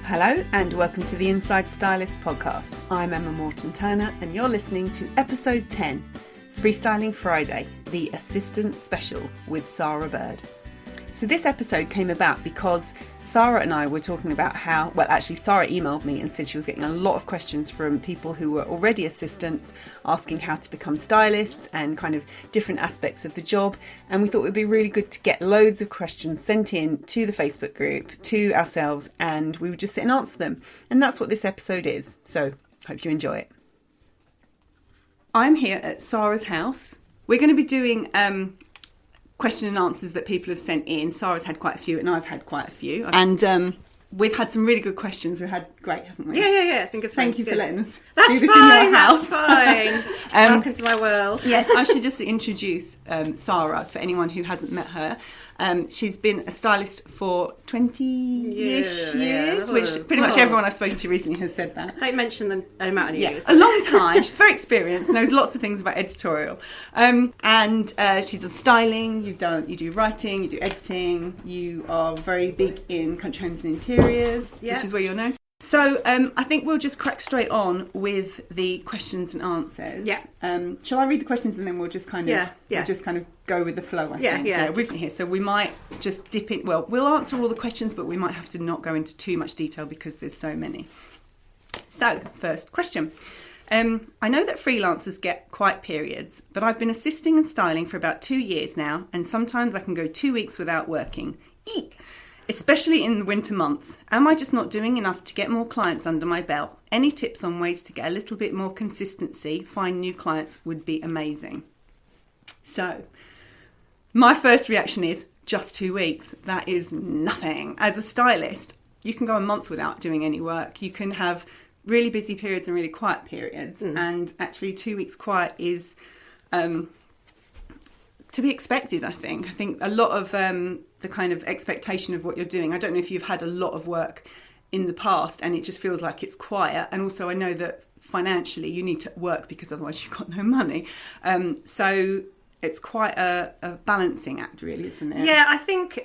Hello and welcome to the Inside Stylists Podcast. I'm Emma Morton-Turner and you're listening to episode 10, Freestyling Friday, the Assistant Special with Sara Bird. So this episode came about because Sara and I were talking about how, Sara emailed me and said she was getting a lot of questions from people who were already assistants asking how to become stylists and kind of different aspects of the job. And we thought it would be really good to get loads of questions sent in to the Facebook group, to ourselves, and we would just sit and answer them. And that's what this episode is. So hope you enjoy it. I'm here at Sara's house. We're going to be doing question and answers that people have sent in. Sara's had quite a few and I've had quite a few. And we've had some really good questions. We've had great, haven't we? Yeah. It's been good fun. Thank you for letting us do this in your house. That's fine. Welcome to my world. Yes, I should just introduce Sara for anyone who hasn't met her. She's been a stylist for 20-ish years, which pretty much everyone I've spoken to recently has said that. Don't mention the amount of years. A long time. She's very experienced, knows lots of things about editorial. And she's a styling, you do writing, you do editing, you are very big in country homes and interiors, which is where you're known. So I think we'll just crack straight on with the questions and answers. Yeah. Shall I read the questions and then we'll just kind of we'll just kind of go with the flow, I think. Yeah. We've been here, so we might just dip in. Well, we'll answer all the questions, but we might have to not go into too much detail because there's so many. So, first question. I know that freelancers get quiet periods, but I've been assisting and styling for about 2 years now, and sometimes I can go 2 weeks without working. Eek! Especially in the winter months. Am I just not doing enough to get more clients under my belt? Any tips on ways to get a little bit more consistency, find new clients would be amazing. So, my first reaction is just 2 weeks. That is nothing. As a stylist, you can go a month without doing any work. You can have really busy periods and really quiet periods. And actually 2 weeks quiet is to be expected, I think. I think a lot of the kind of expectation of what you're doing. I don't know if you've had a lot of work in the past and it just feels like it's quiet. And also I know that financially you need to work because otherwise you've got no money. So it's quite a balancing act, really, isn't it? Yeah, I think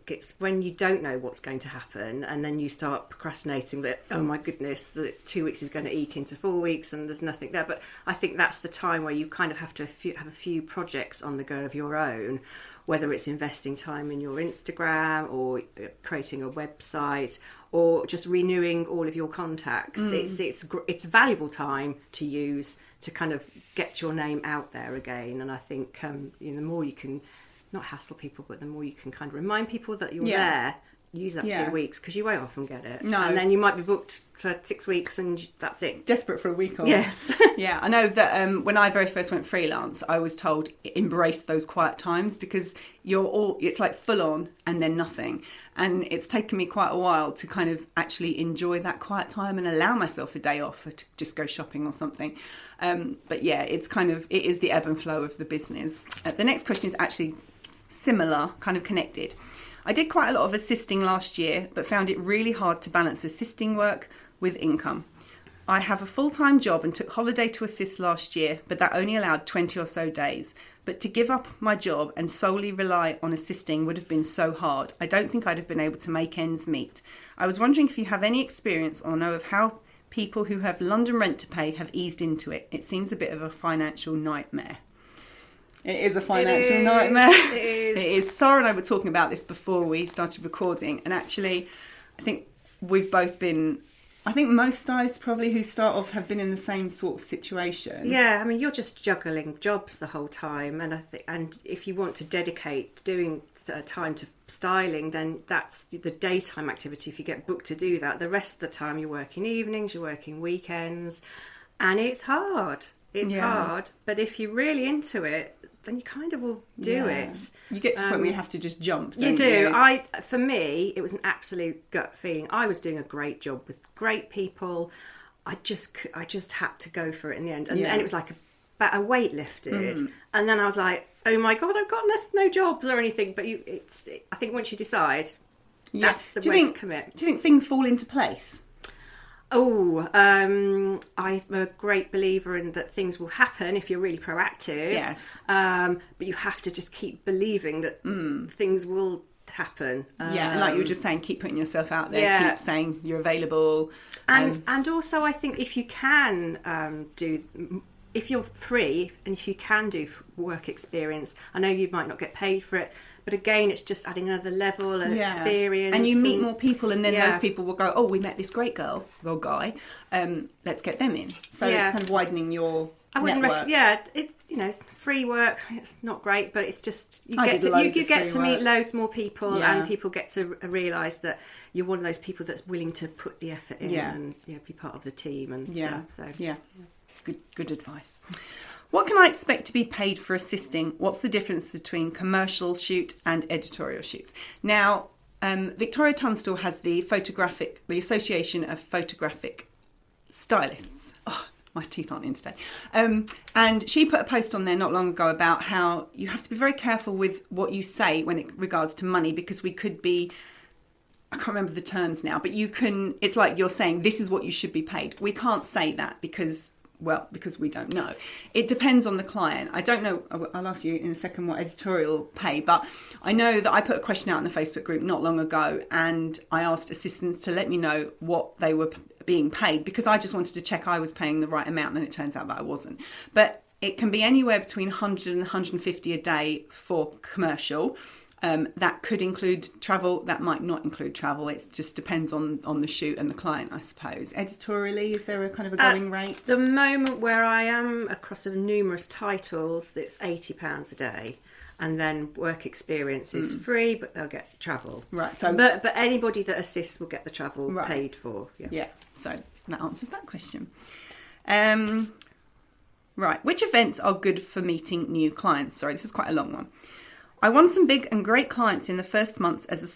it's when you don't know what's going to happen and then you start procrastinating that, oh my goodness, the 2 weeks is going to eke into 4 weeks and there's nothing there. But I think that's the time where you kind of have to have a few projects on the go of your own, whether it's investing time in your Instagram or creating a website or just renewing all of your contacts. It's valuable time to use to kind of get your name out there again. And I think the more you can not hassle people, but the more you can kind of remind people that you're there, use that 2 weeks because you won't often get it. No. And then you might be booked for 6 weeks and that's it. Desperate for a week off. Yes. Yeah, I know that when I very first went freelance, I was told embrace those quiet times because it's like full on and then nothing. And it's taken me quite a while to kind of actually enjoy that quiet time and allow myself a day off or to just go shopping or something. But yeah, it is the ebb and flow of the business. The next question is actually similar, kind of connected. I did quite a lot of assisting last year, but found it really hard to balance assisting work with income. I have a full-time job and took holiday to assist last year, but that only allowed 20 or so days. But to give up my job and solely rely on assisting would have been so hard. I don't think I'd have been able to make ends meet. I was wondering if you have any experience or know of how people who have London rent to pay have eased into it. It seems a bit of a financial nightmare. It is a financial nightmare. It is. Sara and I were talking about this before we started recording. And actually, I think we've both been... I think most stylists probably who start off have been in the same sort of situation. Yeah, I mean, you're just juggling jobs the whole time. And if you want to dedicate doing time to styling, then that's the daytime activity if you get booked to do that. The rest of the time you're working evenings, you're working weekends. And it's hard. It's hard. But if you're really into it, then you kind of will do it. You get to the point where you have to just jump. You do. For me, it was an absolute gut feeling. I was doing a great job with great people. I just had to go for it in the end. And then it was like a weight lifted. And then I was like, oh my God, I've got no jobs or anything. But I think once you decide, that's the way to commit. Do you think things fall into place? I'm a great believer in that things will happen if you're really proactive. Yes. But you have to just keep believing that things will happen. Yeah, and like you were just saying, keep putting yourself out there, keep saying you're available. And also I think if you can if you're free and if you can do work experience, I know you might not get paid for it, but again, it's just adding another level of experience. And you meet more people, and then those people will go, oh, we met this great girl or guy, let's get them in. So it's kind of widening your network. It's, it's free work. It's not great, but it's just you get to meet loads more people, and people get to realise that you're one of those people that's willing to put the effort in and be part of the team and stuff. So good advice. What can I expect to be paid for assisting? What's the difference between commercial shoot and editorial shoots? Now, Victoria Tunstall has the Association of Photographic Stylists. Oh, my teeth aren't in today. And she put a post on there not long ago about how you have to be very careful with what you say when it regards to money, because we could be, I can't remember the terms now, but it's like you're saying this is what you should be paid. We can't say that because we don't know. It depends on the client. I don't know, I'll ask you in a second what editorial pay, but I know that I put a question out in the Facebook group not long ago, and I asked assistants to let me know what they were being paid, because I just wanted to check I was paying the right amount, and it turns out that I wasn't. But it can be anywhere between 100 and 150 a day for commercial. That could include travel, that might not include travel. It just depends on the shoot and the client, I suppose. Editorially, is there a kind of a going rate? The moment where I am across numerous titles, that's £80 a day. And then work experience is free, but they'll get travel. Right. So, but anybody that assists will get the travel paid for. Yeah. So that answers that question. Right. Which events are good for meeting new clients? Sorry, this is quite a long one. I won some big and great clients in the first months as a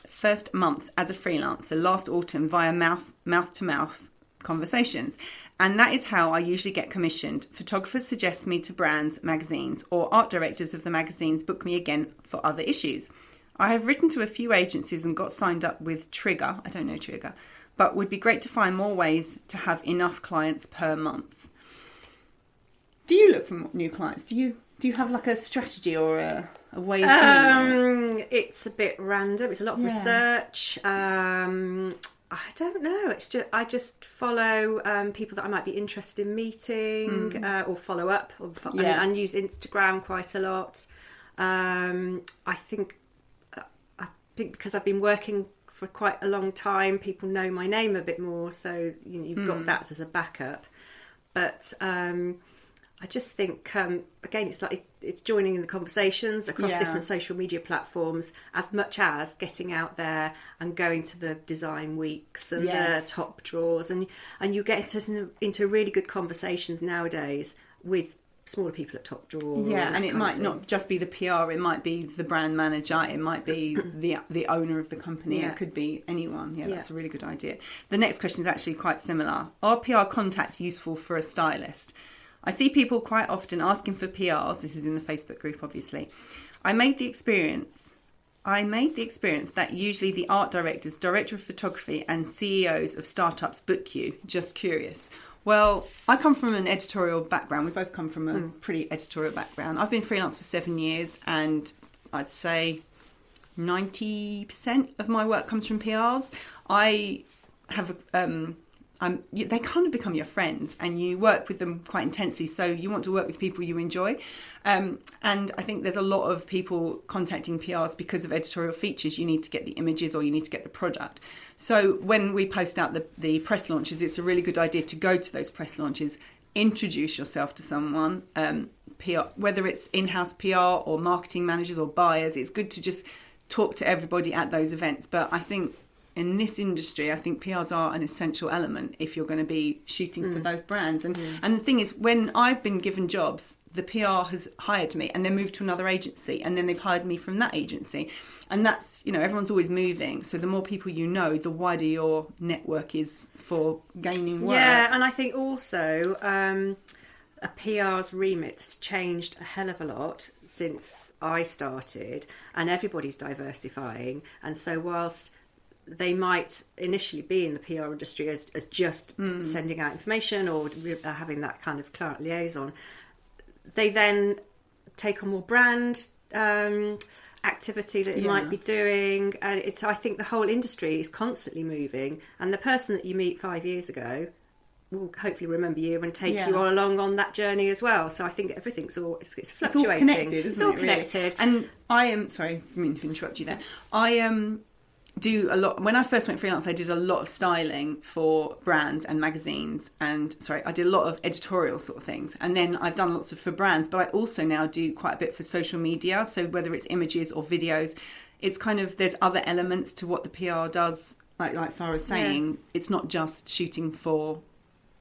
freelancer last autumn via mouth-to-mouth conversations. And that is how I usually get commissioned. Photographers suggest me to brands, magazines, or art directors of the magazines book me again for other issues. I have written to a few agencies and got signed up with Trigger. I don't know Trigger. But would be great to find more ways to have enough clients per month. Do you look for new clients? Do you have like a strategy or a way of doing it? It's a bit random. It's a lot of research. I don't know. I just follow people that I might be interested in meeting, or follow up, and use Instagram quite a lot. I think because I've been working for quite a long time, people know my name a bit more, so you've got that as a backup. But I just think, again, it's joining in the conversations across different social media platforms, as much as getting out there and going to the design weeks and the top draws. And you get into really good conversations nowadays with smaller people at top draw. Yeah, and it might not just be the PR, it might be the brand manager, it might be the owner of the company, it could be anyone. Yeah, that's a really good idea. The next question is actually quite similar. Are PR contacts useful for a stylist? I see people quite often asking for PRs. This is in the Facebook group, obviously. I made the experience that usually the art directors, director of photography and CEOs of startups book you. Just curious. Well, I come from an editorial background. We both come from a pretty editorial background. I've been freelance for 7 years, and I'd say 90% of my work comes from PRs. I have... they kind of become your friends, and you work with them quite intensely, so you want to work with people you enjoy, and I think there's a lot of people contacting PRs because of editorial features. You need to get the images or you need to get the product. So when we post out the press launches, it's a really good idea to go to those press launches, introduce yourself to someone, PR, whether it's in-house PR or marketing managers or buyers. It's good to just talk to everybody at those events. But I think in this industry, I think PRs are an essential element if you're going to be shooting for those brands. And the thing is, when I've been given jobs, the PR has hired me and then moved to another agency, and then they've hired me from that agency. And that's, everyone's always moving. So the more people you know, the wider your network is for gaining work. Yeah, and I think also a PR's remit has changed a hell of a lot since I started, and everybody's diversifying. And so whilst they might initially be in the PR industry as just sending out information or having that kind of client liaison, they then take on more brand activity that you might be doing. And I think the whole industry is constantly moving, and the person that you meet 5 years ago will hopefully remember you and take you all along on that journey as well. So I think everything's it's fluctuating. It's all connected. And I am sorry, I mean to interrupt you there. I do a lot. When I first went freelance, I did a lot of styling for brands and magazines, and I did a lot of editorial sort of things. And then I've done lots for brands, but I also now do quite a bit for social media. So whether it's images or videos, it's kind of, there's other elements to what the PR does. Like Sara's saying, it's not just shooting for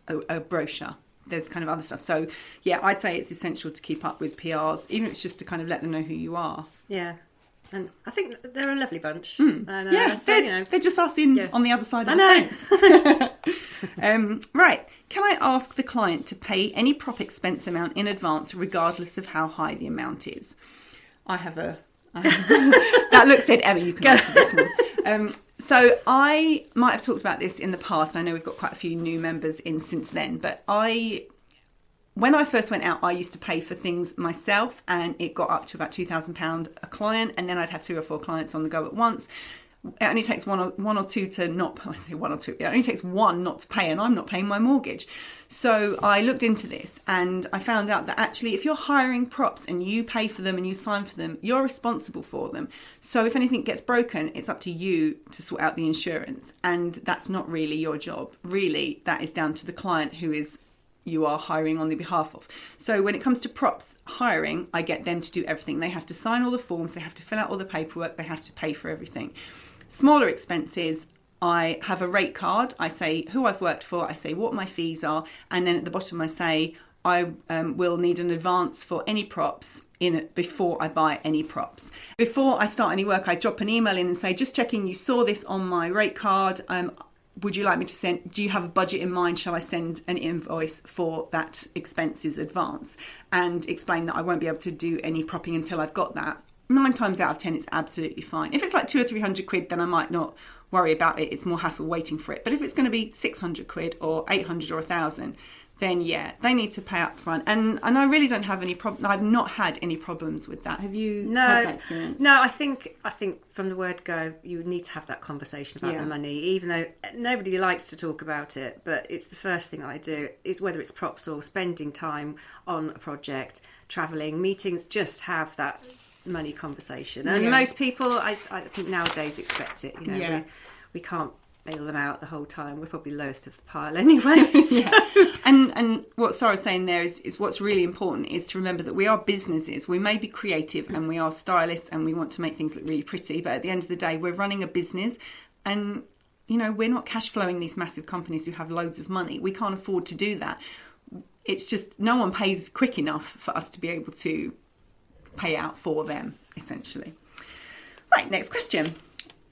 a brochure. There's kind of other stuff. So yeah, I'd say it's essential to keep up with PRs, even if it's just to kind of let them know who you are. Yeah. And I think they're a lovely bunch. And, they're just us on the other side of the fence. Right. Can I ask the client to pay any prop expense amount in advance, regardless of how high the amount is? I have that look said, Emma, you can answer this one. So I might have talked about this in the past. I know we've got quite a few new members in since then, but when I first went out, I used to pay for things myself, and it got up to about £2,000 a client, and then I'd have 3 or 4 clients on the go at once. It only takes one or two to not. I say one or two. It only takes one not to pay, and I'm not paying my mortgage. So I looked into this, and I found out that actually, if you're hiring props and you pay for them and you sign for them, you're responsible for them. So if anything gets broken, it's up to you to sort out the insurance, and that's not really your job. Really, that is down to the client you are hiring on the behalf of. So when it comes to props hiring, I get them to do everything. They have to sign all the forms, they have to fill out all the paperwork, they have to pay for everything. Smaller expenses, I have a rate card. I say who I've worked for, I say what my fees are, and then at the bottom I say I will need an advance for any props in it before I buy any props. Before I start any work, I drop an email in and say, just checking you saw this on my rate card. Would you like me to send, do you have a budget in mind? Shall I send an invoice for that expenses advance? And explain that I won't be able to do any propping until I've got that. 9 times out of 10, it's absolutely fine. If it's like 200 or 300 quid, then I might not worry about it. It's more hassle waiting for it. But if it's going to be 600 quid or 800 or 1,000, then yeah, they need to pay up front. And I really don't have any problem. I've not had any problems with that. Have you had that experience? No, I think from the word go, you need to have that conversation about the money, even though nobody likes to talk about it. But it's the first thing I do, is whether it's props or spending time on a project, travelling, meetings, just have that money conversation. And most people, I think nowadays expect it. We can't bail them out the whole time. We're probably lowest of the pile anyway. So. And what Sara's saying there is what's really important is to remember that we are businesses. We may be creative and we are stylists and we want to make things look really pretty, but at the end of the day, we're running a business, and we're not cash flowing these massive companies who have loads of money. We can't afford to do that. It's just no one pays quick enough for us to be able to pay out for them, essentially. Right, next question.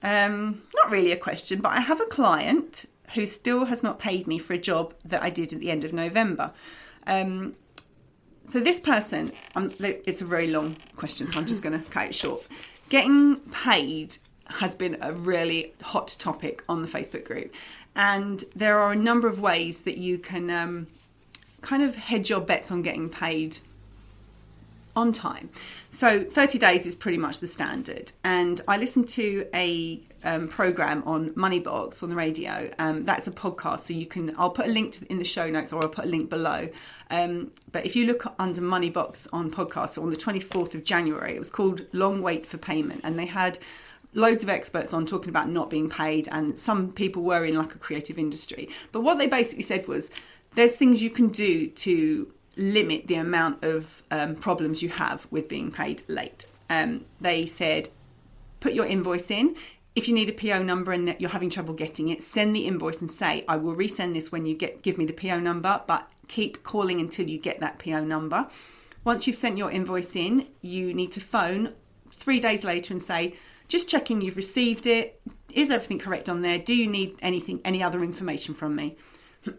Not really a question, but I have a client who still has not paid me for a job that I did at the end of November. So this person, it's a very long question, so I'm just going to cut it short. Getting paid has been a really hot topic on the Facebook group. And there are a number of ways that you can kind of hedge your bets on getting paid on time. So 30 days is pretty much the standard. And I listened to a program on Moneybox on the radio. That's a podcast, so I'll put a link in the show notes, or I'll put a link below. But if you look under Moneybox on podcasts, on the 24th of January, it was called Long Wait for Payment. And they had loads of experts on talking about not being paid, and some people were in like a creative industry. But what they basically said was, there's things you can do to limit the amount of problems you have with being paid late. They said, put your invoice in. If you need a PO number and that you're having trouble getting it, send the invoice and say, I will resend this when you give me the PO number, but keep calling until you get that PO number. Once you've sent your invoice in, you need to phone 3 days later and say, just checking you've received it. Is everything correct on there? Do you need any other information from me?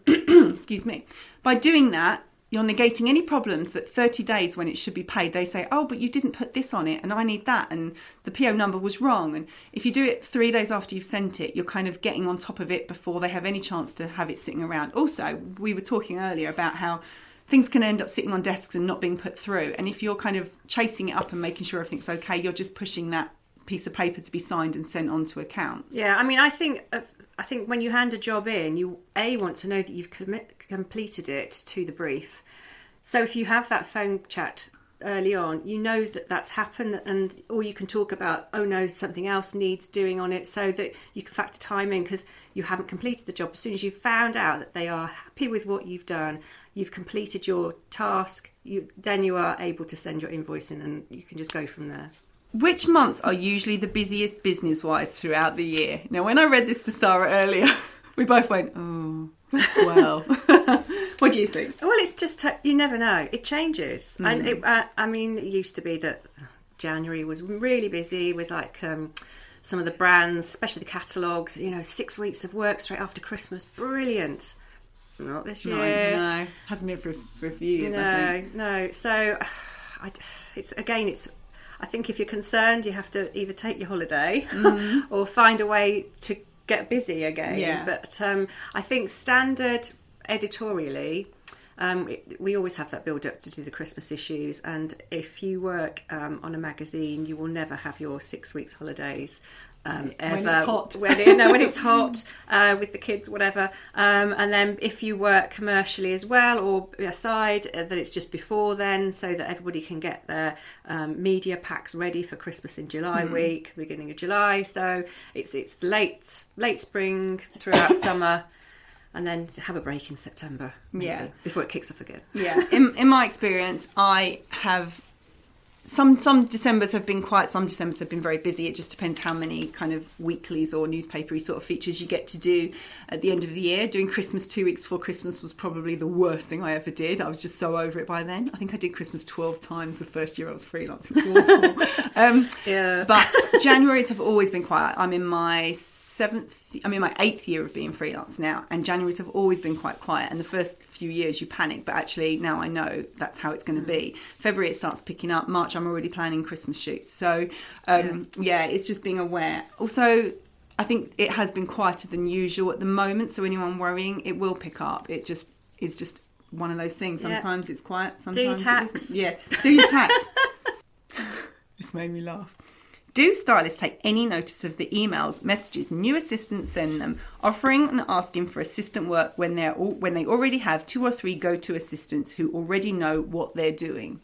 Excuse me. By doing that, you're negating any problems that 30 days when it should be paid, they say, oh, but you didn't put this on it and I need that and the PO number was wrong. And if you do it 3 days after you've sent it, you're kind of getting on top of it before they have any chance to have it sitting around. Also, we were talking earlier about how things can end up sitting on desks and not being put through. And if you're kind of chasing it up and making sure everything's okay, you're just pushing that piece of paper to be signed and sent on to accounts. Yeah, I mean, I think when you hand a job in, you want to know that you've completed it to the brief. So if you have that phone chat early on, you know that that's happened, or you can talk about, oh no, something else needs doing on it, so that you can factor time in because you haven't completed the job. As soon as you've found out that they are happy with what you've done, you've completed your task, then you are able to send your invoice in, and you can just go from there. Which months are usually the busiest business-wise throughout the year? Now, when I read this to Sara earlier, we both went, oh, well. What do you think? Well, it's just, you never know. It changes. And it used to be that January was really busy with some of the brands, especially the catalogues, 6 weeks of work straight after Christmas. Brilliant. Not this year. No. Hasn't been for a few years, I think. No. So, I think if you're concerned, you have to either take your holiday or find a way to get busy again. Yeah. But I think standard editorially, we always have that build up to do the Christmas issues. And if you work on a magazine, you will never have your 6 weeks holidays. Ever. When it's hot. when it's hot with the kids, whatever. And then if you work commercially as well or aside, that it's just before then, so that everybody can get their media packs ready for Christmas in July week, beginning of July. So it's late spring throughout summer. And then have a break in September, maybe, before it kicks off again. Yeah, in my experience, I have some Decembers have been quiet, some Decembers have been very busy. It just depends how many kind of weeklies or newspapery sort of features you get to do at the end of the year. Doing Christmas 2 weeks before Christmas was probably the worst thing I ever did. I was just so over it by then. I think I did Christmas 12 times the first year I was freelance. It was awful. But Januaries have always been quiet. I'm in my 8th year of being freelance now, and Januaries have always been quite quiet. And the first few years you panic, but actually now I know that's how it's going to be. February it starts picking up. March I'm already planning Christmas shoots. So it's just being aware. Also, I think it has been quieter than usual at the moment. So anyone worrying, it will pick up. It just is just one of those things. Sometimes it's quiet. Sometimes do your tax. Do your tax. This made me laugh. Do stylists take any notice of the emails, messages new assistants send them, offering and asking for assistant work when they already have 2 or 3 go-to assistants who already know what they're doing?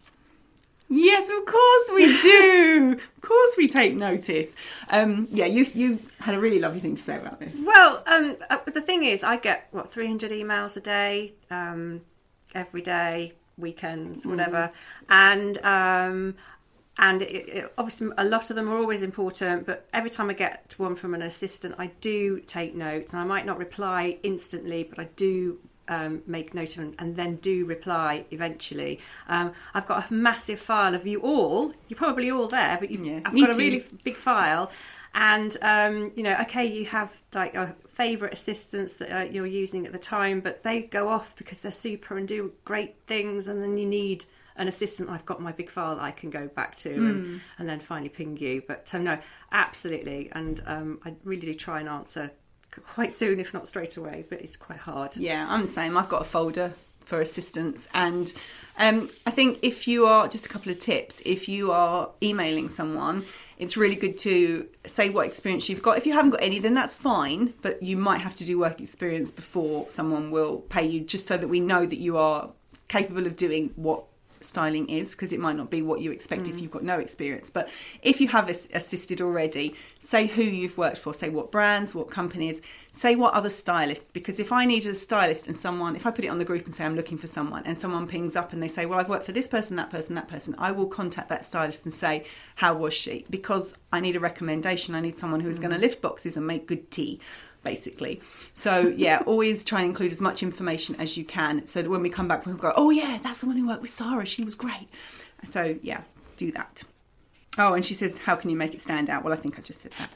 Yes, of course we do. Of course we take notice. You had a really lovely thing to say about this. Well, the thing is, I get 300 emails a day, every day, weekends, whatever, and obviously a lot of them are always important, but every time I get one from an assistant, I do take notes, and I might not reply instantly, but I do make note of them and then do reply eventually. I've got a massive file of you all. You're probably all there, but I've got a really big file. And, you have like favourite assistants that you're using at the time, but they go off because they're super and do great things, and then you need an assistant. I've got my big file that I can go back to and then finally ping you. But no, absolutely. And I really do try and answer quite soon, if not straight away, but it's quite hard. Yeah, I'm the same. I've got a folder for assistants. And I think if you are, just a couple of tips, if you are emailing someone, it's really good to say what experience you've got. If you haven't got any, then that's fine, but you might have to do work experience before someone will pay you, just so that we know that you are capable of doing what styling is, because it might not be what you expect if you've got no experience. But if you have assisted already, say who you've worked for, say what brands, what companies, say what other stylists, because if I need a stylist and someone, if I put it on the group and say I'm looking for someone, and someone pings up and they say, well, I've worked for this person, that person, that person, I will contact that stylist and say, how was she? Because I need a recommendation. I need someone who's going to lift boxes and make good tea, basically. So always try and include as much information as you can, so that when we come back we'll go, oh yeah, that's the one who worked with Sara, she was great. So do that. Oh, and she says, how can you make it stand out? Well, I think I just said that.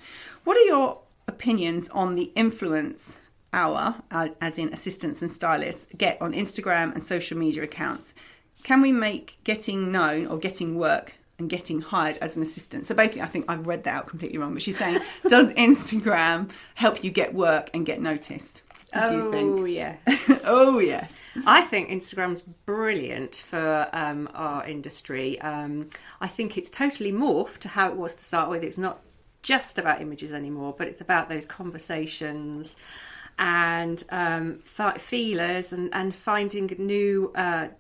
What are your opinions on the influence our, as in assistants and stylists, get on Instagram and social media accounts? Can we make getting known or getting work and getting hired as an assistant? So basically, I think I've read that out completely wrong, but she's saying, does Instagram help you get work and get noticed? What do you think? Oh, yes. Oh, yes. I think Instagram's brilliant for our industry. I think it's totally morphed to how it was to start with. It's not just about images anymore, but it's about those conversations and feelers and finding new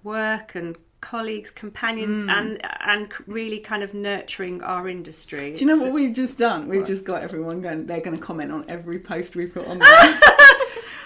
work and colleagues, companions, and really kind of nurturing our industry. Do you know what we've just done? We've just got everyone going, they're going to comment on every post we put on there.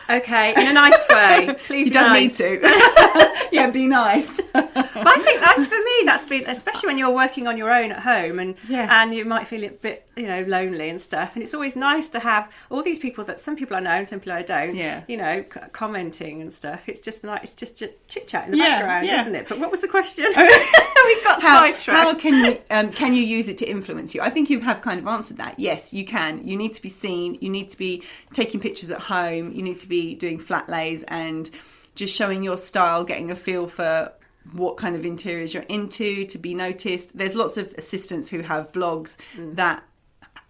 Okay, in a nice way. Please You be don't nice. need to. Yeah, be nice. But I think that's, for me, that's been, especially when you're working on your own at home and you might feel a bit, lonely and stuff. And it's always nice to have all these people that some people I know and some people I don't, commenting and stuff. It's just nice. It's just chit chat in the background, isn't it? But what was the question? We got sidetracked. How can you use it to influence you? I think you have kind of answered that. Yes, you can. You need to be seen. You need to be taking pictures at home. You need to be doing flat lays and just showing your style, getting a feel for what kind of interiors you're into, to be noticed. There's lots of assistants who have blogs that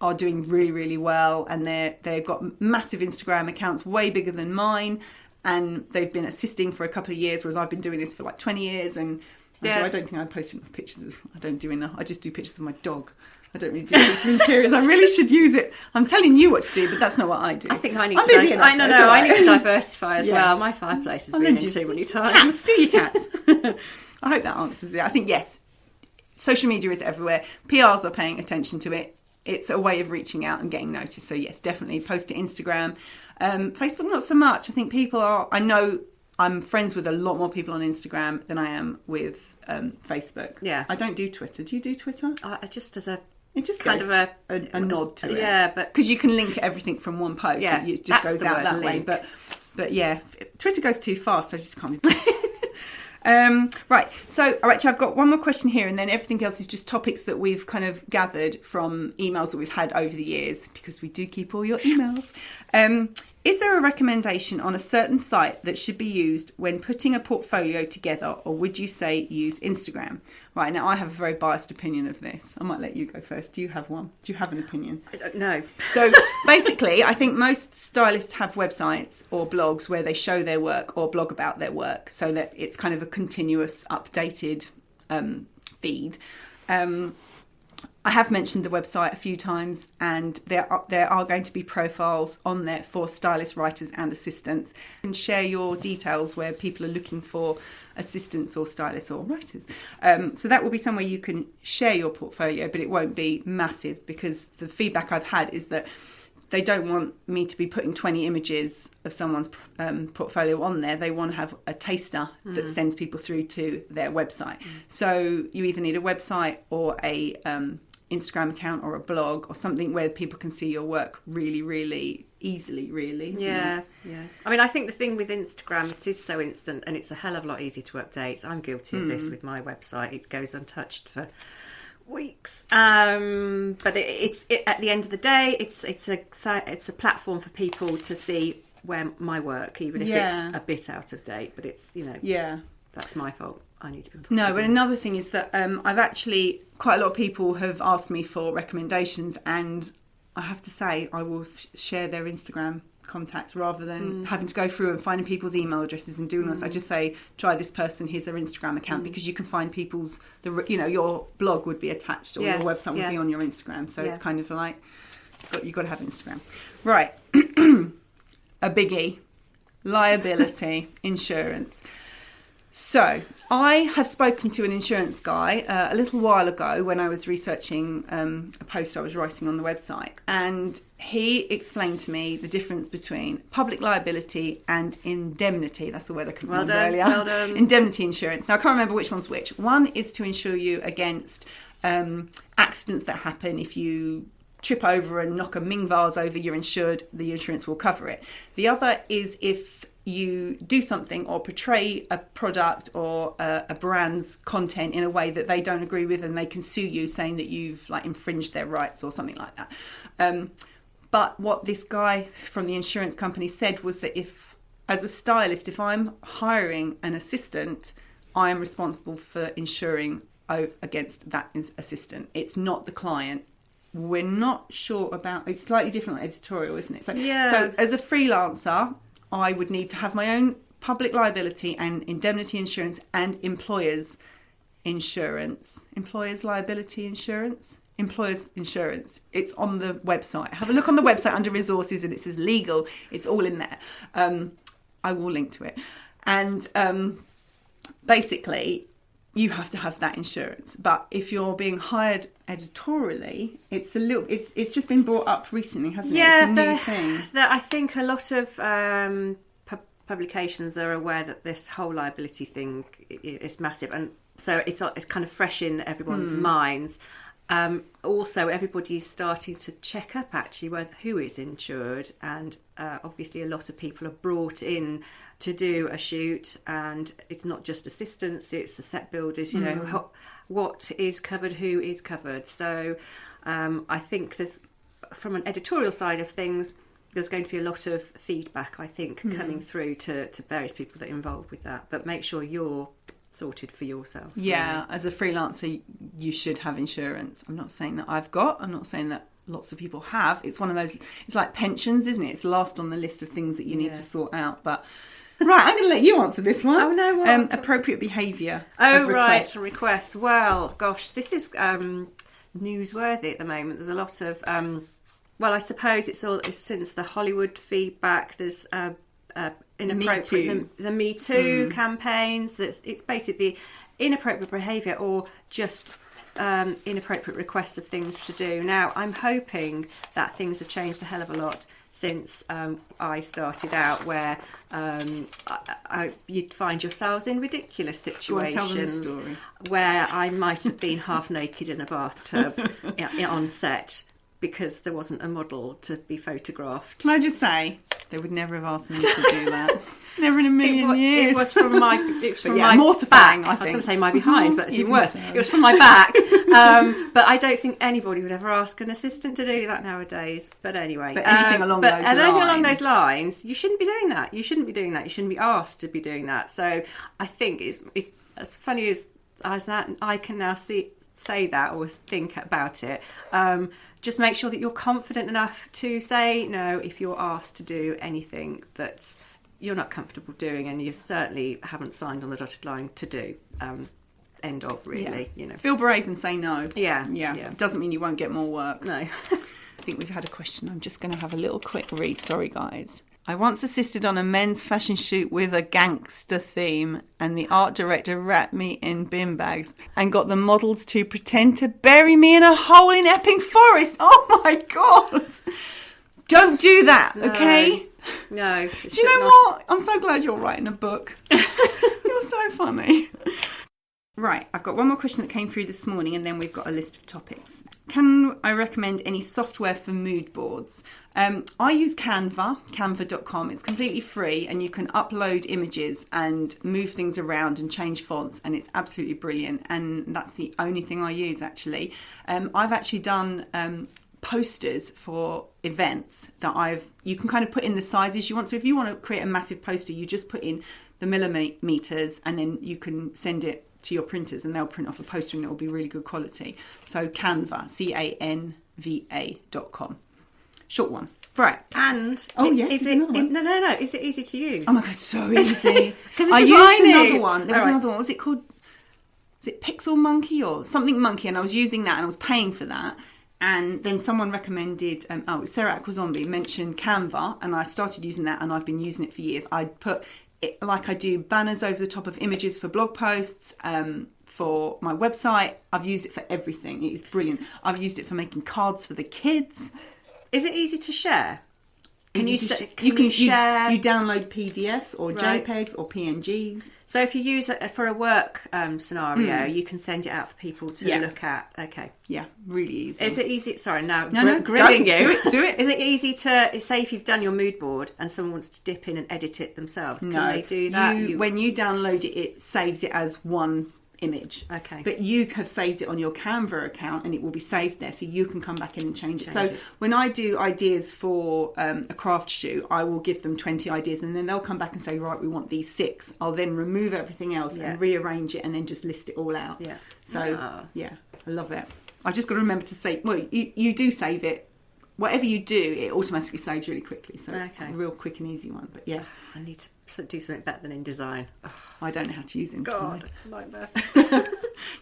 are doing really, really well, and they've got massive Instagram accounts, way bigger than mine, and they've been assisting for a couple of years, whereas I've been doing this for like 20 years, and I don't think I post enough pictures. I don't do enough. I just do pictures of my dog. I don't really do pictures of interiors. I really should use it. I'm telling you what to do, but that's not what I do. I think I need I'm to. busy enough, I need to diversify as well. My fireplace has been in too many times. Cats, do your cats. I hope that answers it. I think yes, social media is everywhere. PRs are paying attention to it. It's a way of reaching out and getting noticed. So yes, definitely post to Instagram. Facebook, not so much. I think people are. I know I'm friends with a lot more people on Instagram than I am with Facebook. Yeah, I don't do Twitter. Do you do Twitter? Just as a. It just kind goes of a nod to it. Yeah, but because you can link everything from one post. Yeah, it just goes out that way. But yeah, Twitter goes too fast. I just can't. Right. So, actually, I've got one more question here, and then everything else is just topics that we've kind of gathered from emails that we've had over the years, because we do keep all your emails. Is there a recommendation on a certain site that should be used when putting a portfolio together, or would you say use Instagram? Right, now I have a very biased opinion of this. I might let you go first. Do you have one? Do you have an opinion? I don't know. So basically, I think most stylists have websites or blogs where they show their work or blog about their work, so that it's kind of a continuous updated feed. I have mentioned the website a few times, and there are going to be profiles on there for stylists, writers and assistants. And share your details where people are looking for assistants or stylists or writers. So that will be somewhere you can share your portfolio, but it won't be massive, because the feedback I've had is that they don't want me to be putting 20 images of someone's portfolio on there. They want to have a taster that sends people through to their website. So you either need a website or a Instagram account or a blog or something where people can see your work really, really easily, really. Yeah. I mean, I think the thing with Instagram, it is so instant and it's a hell of a lot easier to update. I'm guilty of this with my website. It goes untouched for weeks. But it's at the end of the day, it's a platform for people to see where my work, even if it's a bit out of date. But it's, that's my fault. I need to be on top of it. But another thing is that I've actually, quite a lot of people have asked me for recommendations, and I have to say I will share their Instagram contacts rather than having to go through and finding people's email addresses and doing this. I just say, try this person, here's their Instagram account, because you can find people's, your blog would be attached, or your website would be on your Instagram. So it's kind of like, you've got to have Instagram. Right. A biggie. Liability insurance. So I have spoken to an insurance guy a little while ago when I was researching a post I was writing on the website, and he explained to me the difference between public liability and indemnity. That's the word I couldn't remember earlier. Well done. Indemnity insurance. Now I can't remember which one's which. One is to insure you against accidents that happen. If you trip over and knock a Ming vase over, you're insured. The insurance will cover it. The other is if you do something or portray a product or a brand's content in a way that they don't agree with, and they can sue you saying that you've infringed their rights or something like that. But what this guy from the insurance company said was that if, as a stylist, if I'm hiring an assistant, I am responsible for insuring against that assistant. It's not the client. We're not sure about, it's slightly different editorial, isn't it? So as a freelancer, I would need to have my own public liability and indemnity insurance and employer's insurance. Employer's liability insurance? Employer's insurance. It's on the website. Have a look on the website under resources and it says legal. It's all in there. I will link to it. And basically, you have to have that insurance. But if you're being hired editorially, it's just been brought up recently, hasn't it? It's a new thing. I think a lot of publications are aware that this whole liability thing is massive, and so it's kind of fresh in everyone's minds. Also, everybody's starting to check up actually who is insured, and obviously a lot of people are brought in to do a shoot, and it's not just assistants, it's the set builders, you know, what is covered, who is covered. So I think there's, from an editorial side of things, there's going to be a lot of feedback, I think, coming through to various people that are involved with that. But make sure you're sorted for yourself. Yeah, as a freelancer, you should have insurance. I'm not saying that I'm not saying that lots of people have. It's one of those, it's like pensions, isn't it? It's last on the list of things that you need to sort out. But right, I'm going to let you answer this one. Oh, no. What? Appropriate behaviour. Requests. Well, gosh, this is newsworthy at the moment. There's a lot of, well, I suppose it's since the Hollywood feedback. There's inappropriate, the Me Too campaigns. It's basically inappropriate behaviour or just inappropriate requests of things to do. Now, I'm hoping that things have changed a hell of a lot since I started out, where you'd find yourselves in ridiculous situations where I might have been half naked in a bathtub on set because there wasn't a model to be photographed. Can I just say, they would never have asked me to do that. Never in a million years. It was from my mortifying, back. I think. I was going to say my behind, but it's even worse. So. It was from my back. But I don't think anybody would ever ask an assistant to do that nowadays. But anyway. But anything along those lines, you shouldn't be doing that. You shouldn't be doing that. You shouldn't be asked to be doing that. So I think it's as funny as I can now say that or think about it. Just make sure that you're confident enough to say no if you're asked to do anything that you're not comfortable doing and you certainly haven't signed on the dotted line to do. End of, really. You know, feel brave and say no. Yeah. Doesn't mean you won't get more work. No. I think we've had a question. I'm just going to have a little quick read. Sorry, guys. I once assisted on a men's fashion shoot with a gangster theme, and the art director wrapped me in bin bags and got the models to pretend to bury me in a hole in Epping Forest. Oh my God. Don't do that, okay? No. Do you know what? I'm so glad you're writing a book. You're so funny. Right, I've got one more question that came through this morning, and then we've got a list of topics. Can I recommend any software for mood boards? I use canva.com. It's completely free, and you can upload images and move things around and change fonts, and it's absolutely brilliant. And that's the only thing I use, actually. I've actually done posters for events that you can kind of put in the sizes you want. So if you want to create a massive poster, you just put in the millimeters, and then you can send it to your printers and they'll print off a poster and it will be really good quality. So Canva, canva.com. Short one. Right. And is it easy to use? Oh my God, so easy. Because I used another one. There was another one. Was it called? Is it Pixel Monkey or something Monkey? And I was using that and I was paying for that. And then someone recommended, Sara Bird mentioned Canva, and I started using that, and I've been using it for years. I put it, like I do banners over the top of images for blog posts, for my website. I've used it for everything. It is brilliant. I've used it for making cards for the kids. Is it easy to share? Can you share? You download PDFs or JPEGs or PNGs. So if you use it for a work scenario, you can send it out for people to look at. Okay. Yeah, really easy. Is it easy? Sorry, now grilling you. Do it. Is it easy to, say if you've done your mood board and someone wants to dip in and edit it themselves, can they do that? When you download it, it saves it as one image. Okay. But you have saved it on your Canva account and it will be saved there, so you can come back in and change it. So when I do ideas for a craft shoot, I will give them 20 ideas and then they'll come back and say, right, we want these 6. I'll then remove everything else and rearrange it and then just list it all out. I love it. I've just got to remember to save. Well, you do save it whatever you do, it automatically saves really quickly. So it's Okay. a real quick and easy one. But yeah, I need to do something better than InDesign. Oh, I don't know how to use InDesign. God, it's a nightmare.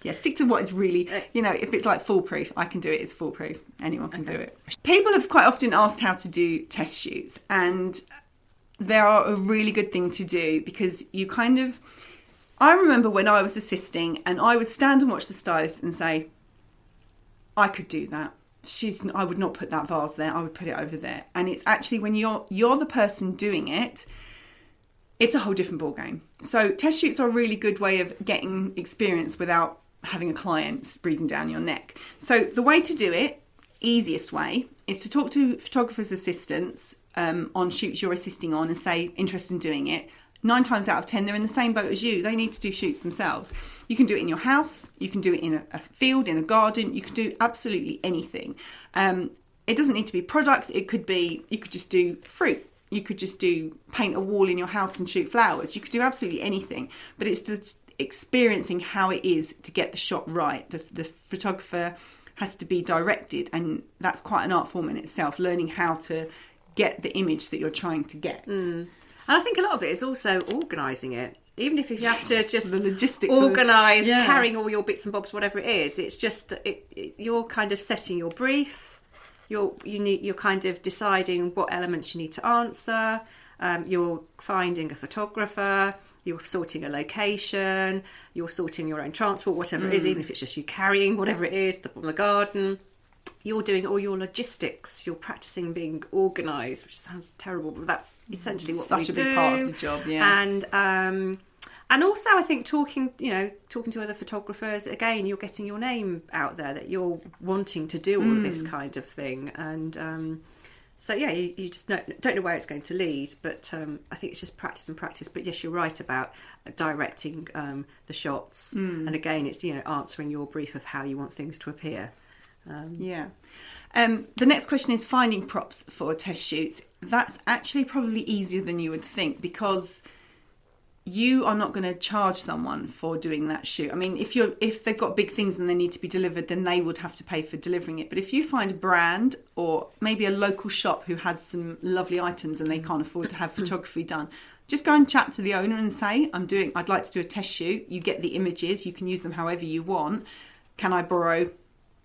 Yeah, stick to what is really, if it's like foolproof, I can do it. It's foolproof. Anyone can do it. People have quite often asked how to do test shoots, and they are a really good thing to do because you kind of... I remember when I was assisting and I would stand and watch the stylist and say, I could do that. I would not put that vase there. I would put it over there. And it's actually when you're the person doing it, it's a whole different ballgame. So test shoots are a really good way of getting experience without having a client breathing down your neck. So the way to do it, easiest way, is to talk to photographers' assistants on shoots you're assisting on and say, interested in doing it. 9 times out of 10, they're in the same boat as you. They need to do shoots themselves. You can do it in your house. You can do it in a field, in a garden. You can do absolutely anything. It doesn't need to be products. It could be, you could just do fruit. You could just paint a wall in your house and shoot flowers. You could do absolutely anything. But it's just experiencing how it is to get the shot right. The photographer has to be directed, and that's quite an art form in itself, learning how to get the image that you're trying to get. And I think a lot of it is also organising it. Even if you have to just the logistics organise, carrying all your bits and bobs, whatever it is, it's just you're kind of setting your brief. You're kind of deciding what elements you need to answer. You're finding a photographer. You're sorting a location. You're sorting your own transport, whatever it is. Even if it's just you carrying whatever it is, the garden. You're doing all your logistics. You're practicing being organised, which sounds terrible, but that's essentially what we do. Such a big part of the job, yeah. And also, I think talking to other photographers, again, you're getting your name out there that you're wanting to do all of this kind of thing. And so, yeah, you just don't know where it's going to lead, but I think it's just practice and practice. But yes, you're right about directing the shots. And again, it's answering your brief of how you want things to appear. The next question is finding props for test shoots. That's actually probably easier than you would think, because you are not going to charge someone for doing that shoot. I mean, if they've got big things and they need to be delivered, then they would have to pay for delivering it. But if you find a brand or maybe a local shop who has some lovely items and they can't afford to have photography done, just go and chat to the owner and say, I'd like to do a test shoot. You get the images, you can use them however you want. Can I borrow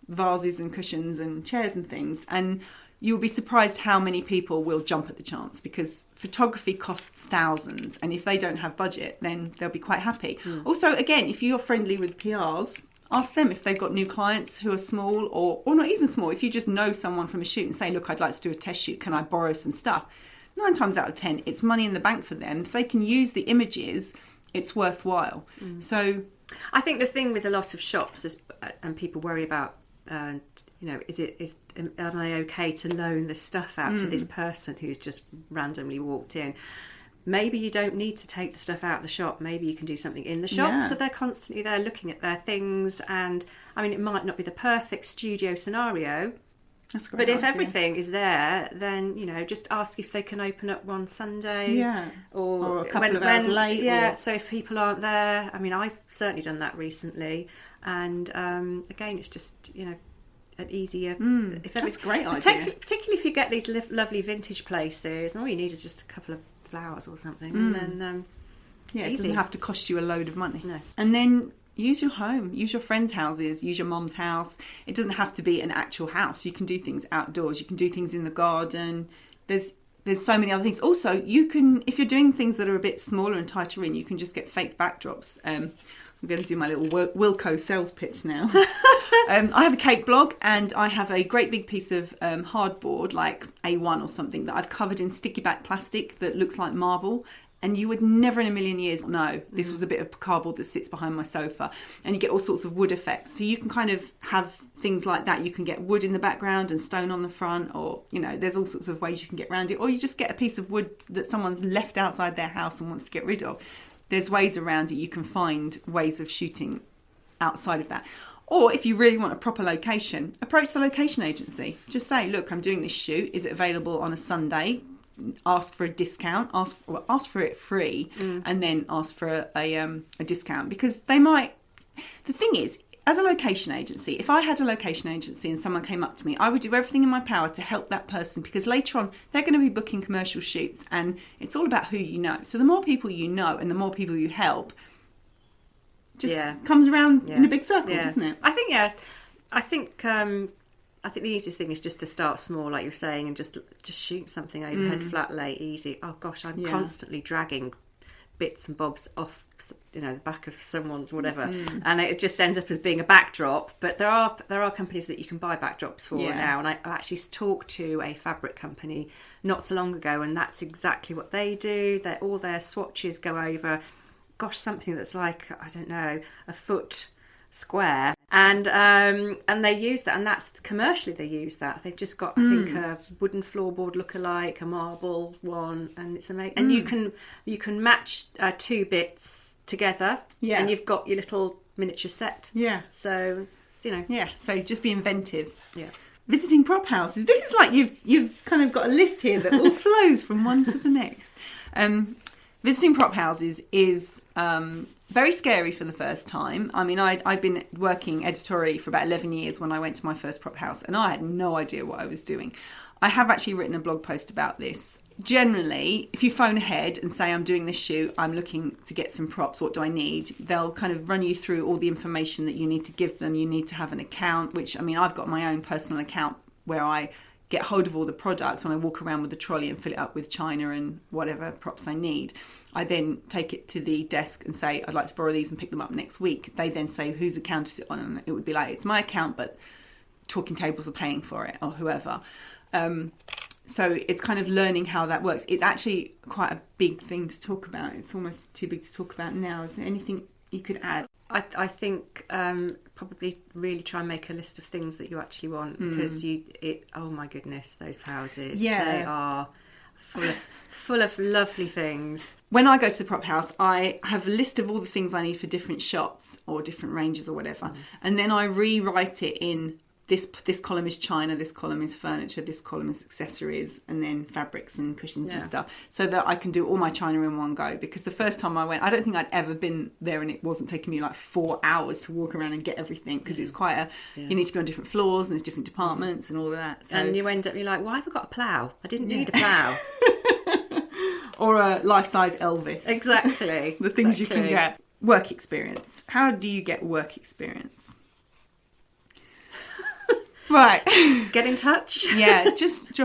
vases and cushions and chairs and things? And you'll be surprised how many people will jump at the chance, because photography costs thousands, and if they don't have budget, then they'll be quite happy. Also, again, if you're friendly with PRs, ask them if they've got new clients who are small or not even small. If you just know someone from a shoot and say, look, I'd like to do a test shoot, can I borrow some stuff? 9 times out of 10, it's money in the bank for them. If they can use the images, it's worthwhile. So I think the thing with a lot of shops is, and people worry about, are they okay to loan the stuff out to this person who's just randomly walked in? Maybe you don't need to take the stuff out of the shop. Maybe you can do something in the shop, so they're constantly there looking at their things. And I mean, it might not be the perfect studio scenario, that's great. but if everything is there, then just ask if they can open up one Sunday, or a couple of hours late. So if people aren't there, I mean, I've certainly done that recently. And again, it's just an easier. That's a great idea. Particularly if you get these lovely vintage places, and all you need is just a couple of flowers or something, and then it doesn't have to cost you a load of money. No. And then use your home, use your friends' houses, use your mum's house. It doesn't have to be an actual house. You can do things outdoors. You can do things in the garden. There's so many other things. Also, you can, if you're doing things that are a bit smaller and tighter in, you can just get fake backdrops. I'm going to do my little Wilco sales pitch now. I have a cake blog, and I have a great big piece of hardboard, like A1 or something, that I've covered in sticky back plastic that looks like marble. And you would never in a million years know this was a bit of cardboard that sits behind my sofa. And you get all sorts of wood effects. So you can kind of have things like that. You can get wood in the background and stone on the front, or, there's all sorts of ways you can get around it. Or you just get a piece of wood that someone's left outside their house and wants to get rid of. There's ways around it. You can find ways of shooting outside of that. Or if you really want a proper location, approach the location agency. Just say, look, I'm doing this shoot. Is it available on a Sunday? Ask for a discount, ask for it free, and then ask for a discount, because they might. The thing is, as a location agency, if I had a location agency and someone came up to me, I would do everything in my power to help that person, because later on they're going to be booking commercial shoots, and it's all about who you know. So the more people you know and the more people you help, just comes around in a big circle, doesn't it? I think the easiest thing is just to start small, like you're saying, and just shoot something overhead, flat lay, easy. Oh gosh, I'm constantly dragging bits and bobs off, the back of someone's whatever, and it just ends up as being a backdrop. But there are companies that you can buy backdrops for now, and I actually talked to a fabric company not so long ago, and that's exactly what they do. All their swatches go over, something that's like, I don't know, a foot square, and they use that, and that's commercially they use that. They've just got, I think, a wooden floorboard look-alike, a marble one, and it's amazing. And you can match two bits together, and you've got your little miniature set. So so just be inventive. Visiting prop houses. This is like you've kind of got a list here that all flows from one to the next. Visiting prop houses is very scary for the first time. I mean, I'd been working editorially for about 11 years when I went to my first prop house, and I had no idea what I was doing. I have actually written a blog post about this. Generally, if you phone ahead and say, I'm doing this shoot, I'm looking to get some props, what do I need? They'll kind of run you through all the information that you need to give them. You need to have an account, which, I mean, I've got my own personal account where I get hold of all the products when I walk around with the trolley and fill it up with china and whatever props I need. I then take it to the desk and say, I'd like to borrow these and pick them up next week. They then say, whose account is it on? And it would be like, it's my account, but Talking Tables are paying for it, or whoever. So it's kind of learning how that works. It's actually quite a big thing to talk about. It's almost too big to talk about now. Is there anything you could add? I think probably really try and make a list of things that you actually want, because oh my goodness, those houses, they are full of lovely things. When I go to the prop house, I have a list of all the things I need for different shots or different ranges or whatever, and then I rewrite it in this column is china, this column is furniture, this column is accessories, and then fabrics and cushions and stuff, so that I can do all my china in one go. Because the first time I went, I don't think I'd ever been there, and it wasn't taking me like 4 hours to walk around and get everything, because it's quite you need to be on different floors and there's different departments and all of that. So, and you end up, you're like, why have I got a plough? I didn't need a plough. Or a life-size Elvis. Exactly. The things you can get. Work experience. How do you get work experience? Right. Get in touch. Just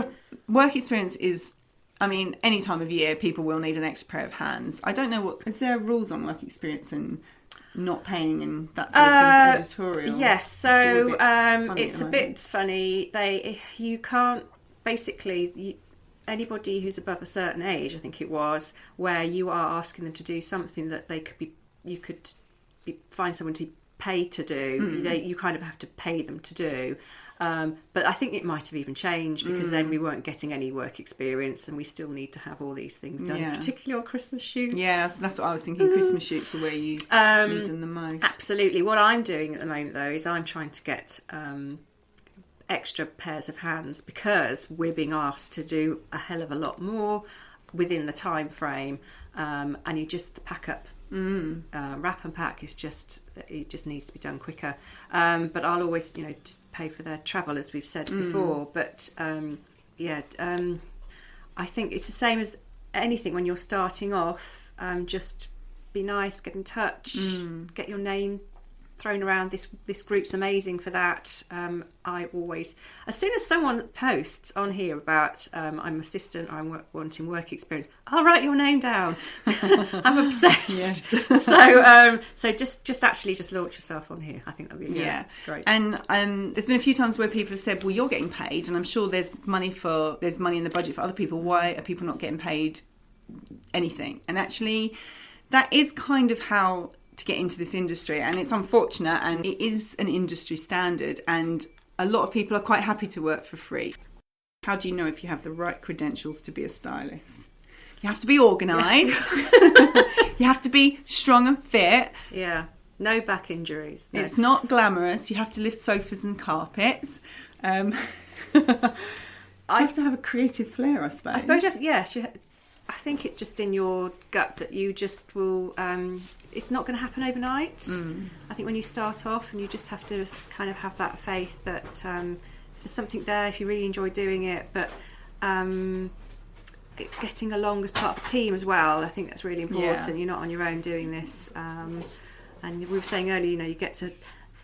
work experience is, I mean, any time of year people will need an extra pair of hands. I don't know is there rules on work experience and not paying and that sort of thing for editorial? Yes, so it's a bit funny. You can't, basically, anybody who's above a certain age, I think it was, where you are asking them to do something that you could find someone to pay to do. You kind of have to pay them to do. But I think it might have even changed, because then we weren't getting any work experience, and we still need to have all these things done, particularly on Christmas shoots. Yeah, that's what I was thinking. Christmas shoots are where you need them the most. Absolutely. What I'm doing at the moment, though, is I'm trying to get extra pairs of hands, because we're being asked to do a hell of a lot more within the time frame, and you just pack up. Wrap and pack is it just needs to be done quicker, but I'll always just pay for their travel, as we've said before. But I think it's the same as anything when you're starting off. Just be nice, get in touch, get your name thrown around. This group's amazing for that. I always, as soon as someone posts on here about I'm assistant or I'm wanting work experience, I'll write your name down. I'm obsessed. Yes. So just actually launch yourself on here. I think that'd be great. And there's been a few times where people have said, well, you're getting paid, and I'm sure there's money in the budget for other people. Why are people not getting paid anything? And actually, that is kind of how to get into this industry, and it's unfortunate, and it is an industry standard, and a lot of people are quite happy to work for free. How do you know if you have the right credentials to be a stylist? You have to be organised. You have to be strong and fit. Yeah, no back injuries. No. It's not glamorous. You have to lift sofas and carpets. You have to have a creative flair, I suppose. Yes. I think it's just in your gut that you just will. It's not going to happen overnight. I think when you start off, and you just have to kind of have that faith that if there's something there, if you really enjoy doing it, but it's getting along as part of a team as well. I think that's really important. You're not on your own doing this. And we were saying earlier, you get to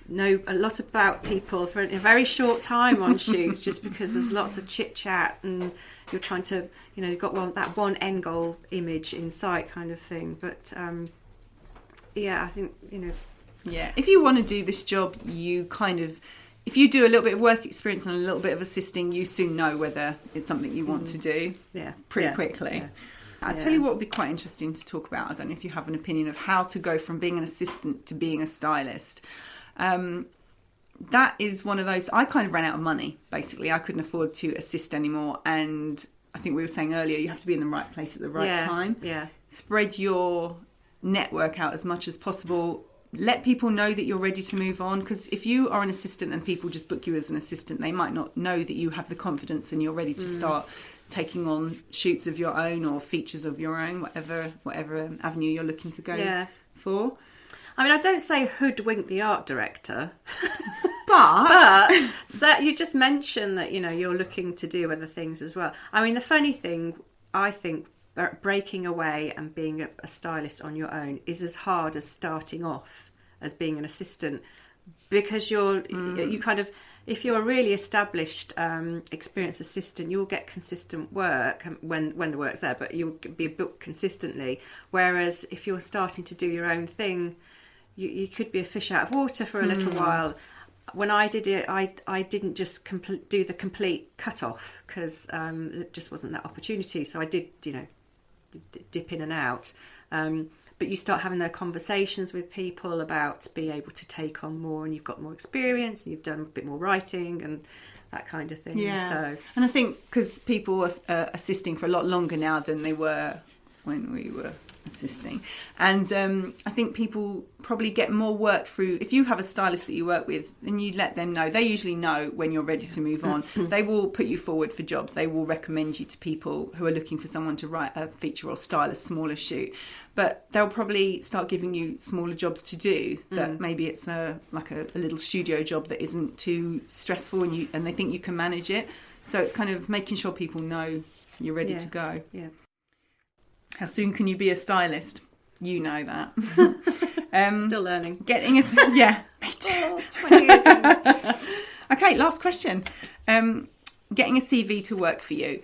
know a lot about people for a very short time on shoots, just because there's lots of chit chat and you're trying to, you've got that one end goal image in sight kind of thing. But I think if you want to do this job, if you do a little bit of work experience and a little bit of assisting, you soon know whether it's something you want to do pretty quickly. I'll tell you what would be quite interesting to talk about. I don't know if you have an opinion of how to go from being an assistant to being a stylist. That is one of those, I kind of ran out of money, basically. I couldn't afford to assist anymore. And I think we were saying earlier, you have to be in the right place at the right time. Yeah. Spread your network out as much as possible. Let people know that you're ready to move on. Because if you are an assistant and people just book you as an assistant, they might not know that you have the confidence and you're ready to start taking on shoots of your own or features of your own, whatever avenue you're looking to go for. I mean, I don't say hoodwink the art director, but so you just mentioned that, you're looking to do other things as well. I mean, the funny thing, I think, breaking away and being a stylist on your own is as hard as starting off as being an assistant, because you kind of, if you're a really established, experienced assistant, you'll get consistent work when the work's there, but you'll be booked consistently. Whereas if you're starting to do your own thing, you could be a fish out of water for a little while. When I did it, I didn't just do the complete cut-off, because there just wasn't that opportunity. So I did, dip in and out. But you start having those conversations with people about being able to take on more, and you've got more experience, and you've done a bit more writing and that kind of thing. Yeah. So, and I think because people are assisting for a lot longer now than they were when we were assisting, and I think people probably get more work through. If you have a stylist that you work with and you let them know, they usually know when you're ready to move on. They will put you forward for jobs. They will recommend you to people who are looking for someone to write a feature or style a smaller shoot, but they'll probably start giving you smaller jobs to do that maybe it's like a little studio job that isn't too stressful, and they think you can manage it. So it's kind of making sure people know you're ready to go. Yeah. How soon can you be a stylist? You know that. Still learning. Me too. 20 years in. Okay, last question. Getting a CV to work for you.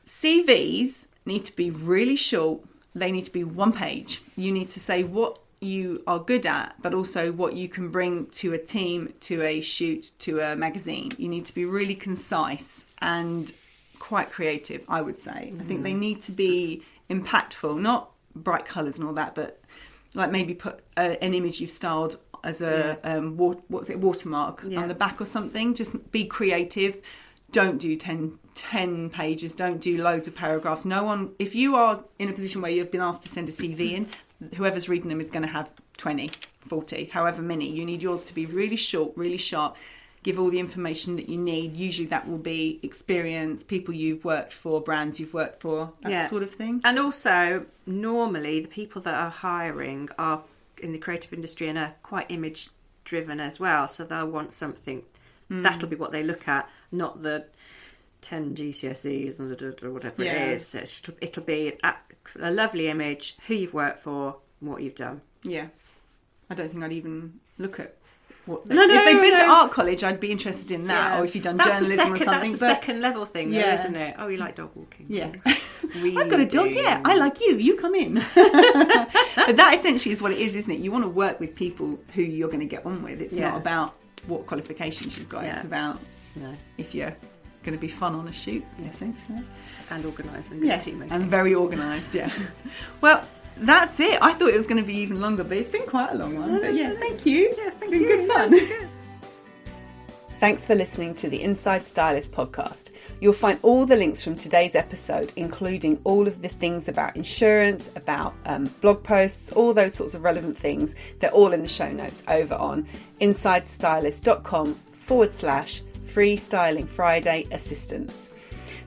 CVs need to be really short. They need to be one page. You need to say what you are good at, but also what you can bring to a team, to a shoot, to a magazine. You need to be really concise and quite creative, I would say. I think they need to be impactful, not bright colours and all that, but like maybe put an image you've styled as a watermark on the back or something. Just be creative. Don't do 10 pages. Don't do loads of paragraphs. No one, if you are in a position where you've been asked to send a CV in, whoever's reading them is going to have 20, 40, however many. You need yours to be really short, really sharp. Give all the information that you need. Usually that will be experience, people you've worked for, brands you've worked for, that sort of thing. And also, normally, the people that are hiring are in the creative industry and are quite image driven as well. So they'll want something, that'll be what they look at, not the 10 GCSEs or whatever it is. So it'll be a lovely image, who you've worked for, and what you've done. Yeah. I don't think I'd even look at if they've been to art college, I'd be interested in that. Or if you've done journalism or something. That's the second level thing, though, isn't it? Oh, you like dog walking. Yeah. I've got a dog, I like you. You come in. But that essentially is what it is, isn't it? You want to work with people who you're going to get on with. It's not about what qualifications you've got. It's about if you're going to be fun on a shoot, essentially. And organised and good team making. And very organised, Well, that's it. I thought it was going to be even longer, but it's been quite a long one. But thank you. Yeah, it's been good fun. Good. Thanks for listening to the Inside Stylists podcast. You'll find all the links from today's episode, including all of the things about insurance, about blog posts, all those sorts of relevant things. They're all in the show notes over on InsideStylists.com/Freestyling Friday assistance.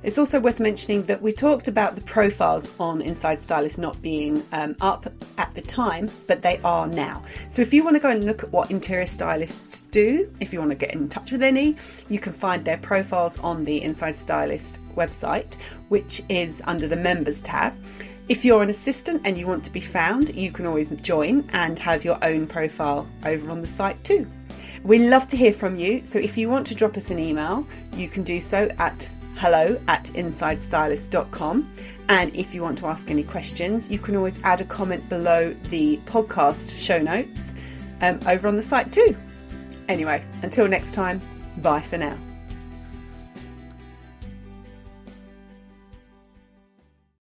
It's also worth mentioning that we talked about the profiles on Inside Stylists not being up at the time, but they are now. So if you want to go and look at what interior stylists do, if you want to get in touch with any, you can find their profiles on the Inside Stylist website, which is under the members tab. If you're an assistant and you want to be found, you can always join and have your own profile over on the site too. We love to hear from you, so if you want to drop us an email, you can do so at hello@InsideStylists.com. And if you want to ask any questions, you can always add a comment below the podcast show notes over on the site too. Anyway, until next time, bye for now.